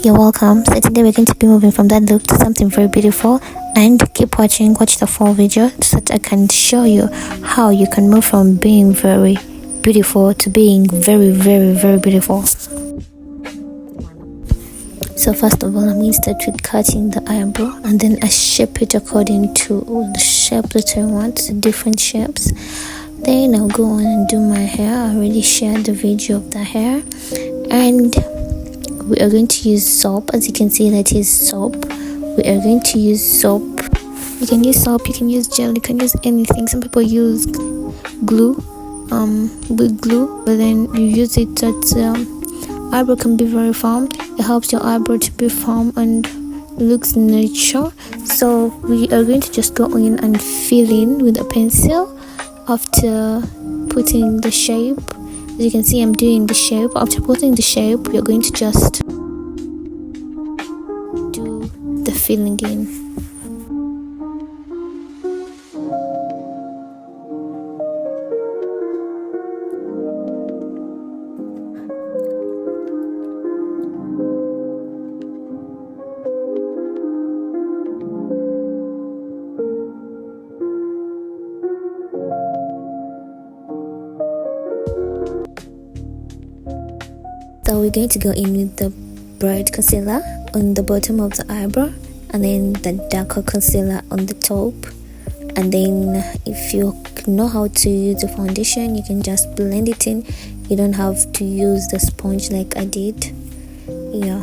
You're welcome. So today we're going to be moving from that look to something very beautiful, and keep watching, watch the full video so that I can show you how you can move from being very beautiful to being very beautiful. So first of all, I'm going to start with cutting the eyebrow, and then I shape it according to the shape that I want, the different shapes. Then I'll go on and do my hair. I already shared the video of the hair, and we are going to use soap. As you can see, that is soap. We are going to use soap. You can use soap, you can use gel, you can use anything. Some people use glue, with glue, but then you use it that eyebrow can be very firm. It helps your eyebrow to be firm and looks natural. So we are going to just go in and fill in with a pencil after putting the shape. As you can see, I'm doing the shape. After putting the shape, we are going to just do the filling in. So we're going to go in with the bright concealer on the bottom of the eyebrow, and then the darker concealer on the top. And then if you know how to use the foundation, you can just blend it in. You don't have to use the sponge like I did. Yeah.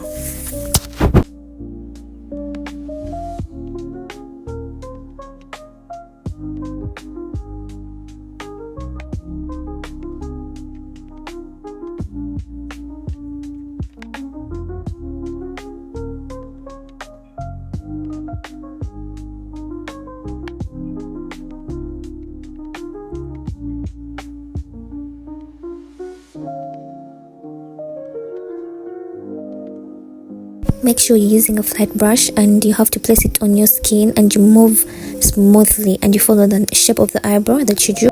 Make sure you're using a flat brush, and you have to place it on your skin, and you move smoothly, and you follow the shape of the eyebrow that you drew.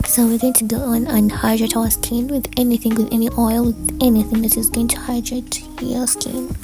So we're going to go on and hydrate our skin with anything, with any oil, with anything that is going to hydrate your skin.